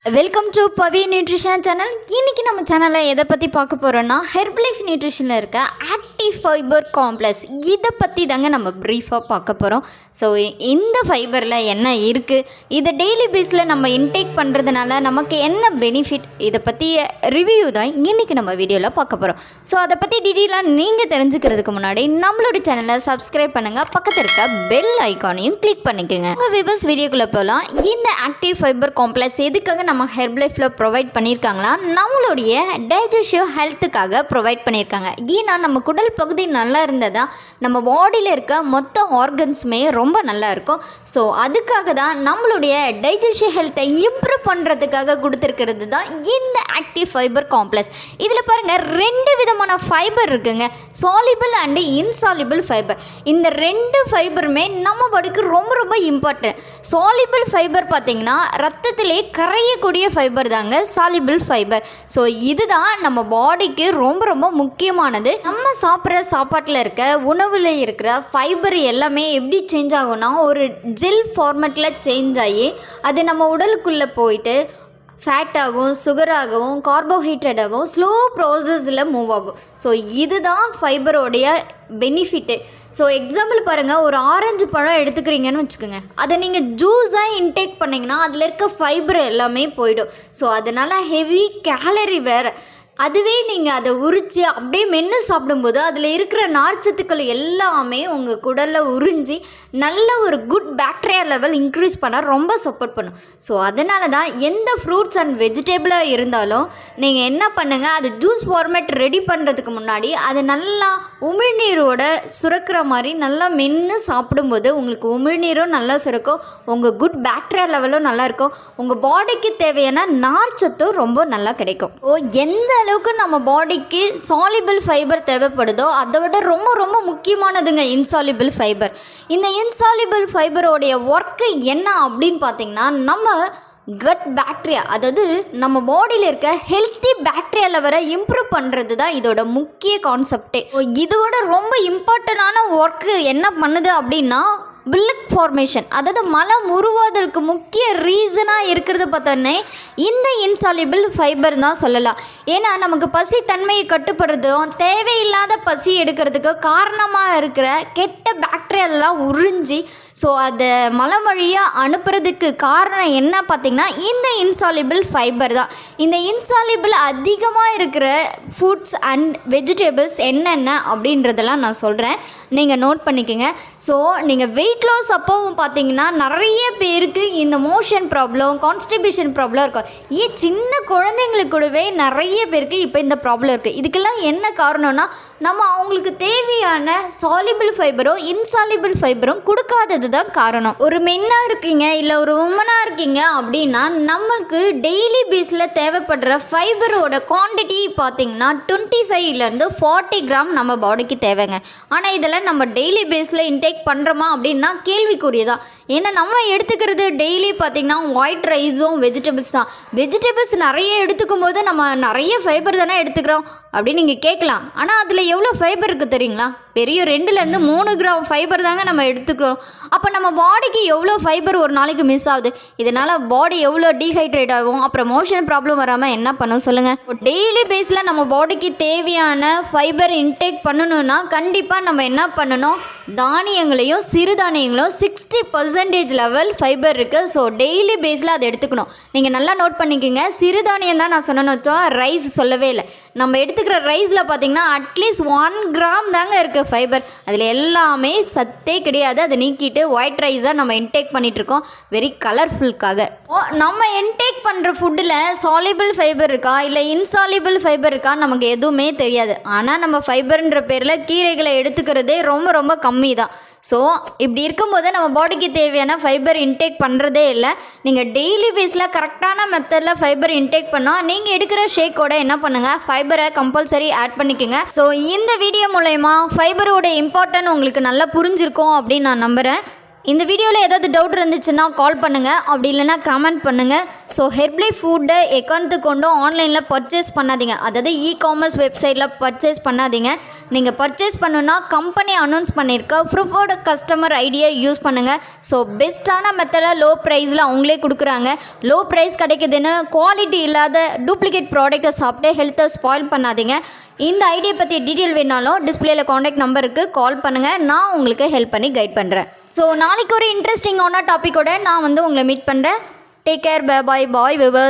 Welcome to Pavi nutrition channel. இன்றைக்கி நம்ம சேனலில் எதை பற்றி பார்க்க போகிறோன்னா ஹெர்பலைஃப் நியூட்ரிஷனில் இருக்க ஆக்டிவ் ஃபைபர் காம்ப்ளெக்ஸ் இதை பற்றி தாங்க நம்ம ப்ரீஃபாக பார்க்க போகிறோம். ஸோ இந்த ஃபைபரில் என்ன இருக்குது, இதை டெய்லி பேஸில் நம்ம இன்டேக் பண்ணுறதுனால நமக்கு என்ன பெனிஃபிட், இதை பற்றி ரிவ்யூ தான் இன்றைக்கி நம்ம வீடியோவில் பார்க்க போகிறோம். ஸோ அதை பற்றி டீட்டெயிலாக நீங்கள் தெரிஞ்சுக்கிறதுக்கு முன்னாடி நம்மளோட சேனலை சப்ஸ்கிரைப் பண்ணுங்கள், பக்கத்தில் இருக்க பெல் ஐக்கானையும் கிளிக் பண்ணிக்கோங்க. உங்கள் விபஸ் வீடியோக்குள்ளே போகலாம். இந்த ஆக்டிவ் ஃபைபர் காம்ப்ளெக்ஸ் எதுக்காக நம்ம ஹெர்பலைஃப்பில் ப்ரொவைட் பண்ணியிருக்காங்களா, நம்மளுடைய டைஜஷன் ஹெல்த்துக்காக ப்ரொவைட் பண்ணியிருக்காங்க. ஏன்னா நம்ம குடல் பகுதி நல்லா இருந்தால் தான் நம்ம பாடியில் இருக்க மொத்த ஆர்கன்ஸுமே ரொம்ப நல்லா இருக்கும். ஸோ அதுக்காக தான் நம்மளுடைய டைஜஷன் ஹெல்த்தை இம்ப்ரூவ் பண்ணுறதுக்காக கொடுத்துருக்கிறது தான் இந்த ஆக்டிவ் ஃபைபர் காம்ப்ளெக்ஸ். இதில் பாருங்கள், 2 விதமான ஃபைபர் இருக்குங்க, சாலிபிள் அண்டு இன்சாலிபிள் ஃபைபர். இந்த 2 ஃபைபருமே நம்ம பாடிக்கு ரொம்ப ரொம்ப இம்பார்ட்டன்ட். சாலிபிள் ஃபைபர் பார்த்திங்கன்னா ரத்தத்திலே கரையக்கூடிய ஃபைபர் தாங்க சாலிபிள் ஃபைபர். ஸோ இதுதான் நம்ம பாடிக்கு ரொம்ப ரொம்ப முக்கியமானது. நம்ம சாப்பிட்ற சாப்பாட்டில் இருக்க உணவில் இருக்கிற ஃபைபர் எல்லாமே எப்படி சேஞ்ச் ஆகும்னா, ஒரு ஜெல் ஃபார்மேட்டில் சேஞ்ச் ஆகி அது நம்ம உடலுக்குள்ளே போயிட்டு ஃபேட்டாகவும் சுகராகவும் கார்போஹைட்ரேட்டாகவும் ஸ்லோ ப்ராசஸில் மூவ் ஆகும். ஸோ இதுதான் ஃபைபரோடைய பெனிஃபிட்டு. ஸோ எக்ஸாம்பிள் பாருங்கள், ஒரு ஆரஞ்சு பழம் எடுத்துக்கிறீங்கன்னு வச்சுக்கோங்க, அதை நீங்கள் ஜூஸாக இன்டேக் பண்ணிங்கன்னா அதில் இருக்க ஃபைபர் எல்லாமே போயிடும். ஸோ அதனால் ஹெவி கேலரி வேறு. அதுவே நீங்கள் அதை உரித்து அப்படியே மென்று சாப்பிடும்போது அதில் இருக்கிற நார்ச்சத்துக்கள் எல்லாமே உங்கள் குடலில் உறிஞ்சி நல்ல ஒரு குட் பேக்டீரியா லெவல் இன்க்ரீஸ் பண்ண ரொம்ப சப்போர்ட் பண்ணும். ஸோ அதனால தான் எந்த ஃப்ரூட்ஸ் அண்ட் வெஜிடபிளாக இருந்தாலும் நீங்கள் என்ன பண்ணுங்கள், அது ஜூஸ் ஃபார்மேட் ரெடி பண்ணுறதுக்கு முன்னாடி அது நல்லா உமிழ்நீரோட சுரக்கிற மாதிரி நல்லா மென்று சாப்பிடும்போது உங்களுக்கு உமிழ்நீரும் நல்லா சுரக்கும், உங்கள் குட் பேக்டீரியா லெவலும் நல்லாயிருக்கும், உங்கள் பாடிக்கு தேவையான நார்ச்சத்தும் ரொம்ப நல்லா கிடைக்கும். எந்த அளவுக்கு நம்ம பாடிக்கு சாலிபிள் ஃபைபர் தேவைப்படுதோ அதை விட ரொம்ப ரொம்ப முக்கியமானதுங்க இன்சாலிபிள் ஃபைபர். இந்த இன்சாலிபிள் ஃபைபரோடைய ஒர்க்கு என்ன அப்படின்னு பார்த்தீங்கன்னா, நம்ம கட் பேக்டீரியா, அதாவது நம்ம பாடியில் இருக்க ஹெல்த்தி பேக்டீரியா லெவலை இம்ப்ரூவ் பண்ணுறது தான் இதோட முக்கிய கான்செப்டே. இதோட ரொம்ப இம்பார்ட்டண்டான ஒர்க்கு என்ன பண்ணுது அப்படின்னா, பிளட் ஃபார்மேஷன், அதாவது மலம் உருவாதலுக்கு முக்கிய ரீசனாக இருக்கிறது பார்த்தோன்னே இந்த இன்சாலிபிள் ஃபைபர் தான் சொல்லலாம். ஏன்னா நமக்கு பசி தன்மையை கட்டுப்படுறதும் தேவையில்லாத பசி எடுக்கிறதுக்கு காரணமாக இருக்கிற கெட்ட பேக்டீரியாலாம் உறிஞ்சி ஸோ அதை மலம் வழியாக அனுப்புறதுக்கு காரணம் என்ன பார்த்திங்கன்னா இந்த இன்சாலிபிள் ஃபைபர் தான். இந்த இன்சாலிபிள் அதிகமாக இருக்கிற ஃபுட்ஸ் அண்ட் வெஜிடபிள்ஸ் என்னென்ன அப்படின்றதெல்லாம் நான் சொல்கிறேன், நீங்கள் நோட் பண்ணிக்கோங்க. ஸோ நீங்கள் வெயிட் லாஸ் அப்போவும் பார்த்தீங்கன்னா நிறைய பேருக்கு இந்த மோஷன் ப்ராப்ளம், கான்ஸ்டிபேஷன் ப்ராப்ளம் இருக்கும். சின்ன குழந்தைங்களுக்கு கூடவே நிறைய பேருக்கு இப்போ இந்த ப்ராப்ளம் இருக்குது. இதுக்கெல்லாம் என்ன காரணம்னா, நம்ம அவங்களுக்கு தேவையான சாலிபிள் ஃபைபரும் இன்சாலிபிள் ஃபைபரும் கொடுக்காதது தான் காரணம். ஒரு மென்னாக இருக்கீங்க இல்லை ஒரு உமனாக இருக்கீங்க அப்படின்னா நம்மளுக்கு டெய்லி பேஸில் தேவைப்படுற ஃபைபரோட குவான்டிட்டி பார்த்திங்கன்னா 25 to 40 கிராம் நம்ம பாடிக்கு தேவைங்க. ஆனால் இதெல்லாம் நம்ம டெய்லி பேஸில் இன்டேக் பண்ணுறோமா அப்படின்னா கேள்விக்குரியதான். ஏன்னா நம்ம எடுத்துக்கிறது டெய்லி பார்த்திங்கன்னா ஒயிட் ரைஸும் வெஜிடபிள்ஸ் தான். வெஜிடபிள்ஸ் நிறைய எடுத்துக்கும் போது நம்ம நிறைய ஃபைபர் தானே எடுத்துக்கிறோம் அப்படின்னு நீங்கள் கேட்கலாம். ஆனால் அதில் எவ்வளோ ஃபைபர் இருக்குது தெரியுங்களா? பெரிய 2 to 3 கிராம் ஃபைபர் தாங்க நம்ம எடுத்துக்கிறோம். அப்போ நம்ம பாடிக்கு எவ்வளோ ஃபைபர் ஒரு நாளைக்கு மிஸ் ஆகுது. இதனால் பாடி எவ்வளோ டீஹைட்ரேட் ஆகும், அப்புறம் மோஷன் ப்ராப்ளம் வராமல் என்ன பண்ணும் சொல்லுங்கள். டெய்லி பேஸில் நம்ம பாடிக்கு தேவையான ஃபைபர் இன்டேக் பண்ணணுன்னா கண்டிப்பாக நம்ம என்ன பண்ணணும், தானியங்களையும் சிறுதானியங்களும் 60% லெவல் ஃபைபர் இருக்குது. ஸோ டெய்லி பேஸில் அதை எடுத்துக்கணும். நீங்கள் நல்லா நோட் பண்ணிக்கோங்க, சிறுதானியம் தான் நான் சொன்னேன்னு வச்சோம், ரைஸ் சொல்லவே இல்லை. நம்ம எடுத்துக்கிற ரைஸில் பார்த்திங்கன்னா அட்லீஸ்ட் 1 கிராம் தாங்க இருக்குது ஃபைபர். அதில் எல்லாமே சத்தே கிடையாது. அதை நீக்கிட்டு ஒயிட் ரைஸாக நம்ம இன்டேக் பண்ணிகிட்ருக்கோம் வெரி கலர்ஃபுல்காக. நம்ம இன்டேக் பண்ணுற ஃபுட்டில் சாலிபிள் ஃபைபர் இருக்கா இல்லை இன்சாலிபிள் ஃபைபர் இருக்கா நமக்கு எதுவுமே தெரியாது. ஆனால் நம்ம ஃபைபர்ன்ற பேரில் கீரைகளை எடுத்துக்கிறதே ரொம்ப ரொம்ப கம்மி தான். ஸோ இப்படி இருக்கும்போது நம்ம பாடிக்கு தேவையான ஃபைபர் இன்டேக் பண்ணுறதே இல்லை. நீங்கள் டெய்லி பேஸில் கரெக்டான மெத்தடில் ஃபைபர் இன்டேக் பண்ணால் நீங்கள் எடுக்கிற ஷேக்கோட என்ன பண்ணுங்கள், ஃபைபரை கம்பல்சரி ஆட் பண்ணிக்கோங்க. ஸோ இந்த வீடியோ மூலயமா ஃபைபரோட இம்பார்ட்டன்ட் உங்களுக்கு நல்லா புரிஞ்சிருக்கும் அப்படின்னு நான் நம்புகிறேன். இந்த வீடியோவில் ஏதாவது டவுட் இருந்துச்சுன்னா கால் பண்ணுங்கள், அப்படி இல்லைன்னா கமெண்ட் பண்ணுங்கள். ஸோ ஹெர்ப்லைஃப் ஃபுட்டை எக்காரணத்துக்கு கொண்டும் ஆன்லைனில் பர்ச்சேஸ் பண்ணாதீங்க, அதாவது காமர்ஸ் வெப்சைட்டில் பர்ச்சேஸ் பண்ணாதீங்க. நீங்கள் பர்ச்சேஸ் பண்ணுன்னா கம்பெனி அனௌன்ஸ் பண்ணியிருக்க ப்ரிஃபர்டு கஸ்டமர் ஐடியை யூஸ் பண்ணுங்கள். ஸோ பெஸ்ட்டான மெத்தடில் லோ ப்ரைஸில் அவங்களே கொடுக்குறாங்க. லோ ப்ரைஸ் கிடைக்குதுன்னு குவாலிட்டி இல்லாத டூப்ளிகேட் ப்ராடக்ட்டை சாப்பிட்டு ஹெல்த்தை ஸ்பாயில் பண்ணாதீங்க. இந்த ஐடியா பற்றி டீட்டெயில் வேணாலும் டிஸ்பிளேயில் காண்டாக்ட் நம்பருக்கு கால் பண்ணுங்கள், நான் உங்களுக்கு ஹெல்ப் பண்ணி கைட் பண்ணுறேன். ஸோ நாளைக்கு ஒரு இன்ட்ரெஸ்டிங்கான டாப்பிக்கோட நான் உங்களை மீட் பண்ணுறேன். Take care, bye bye விவர்.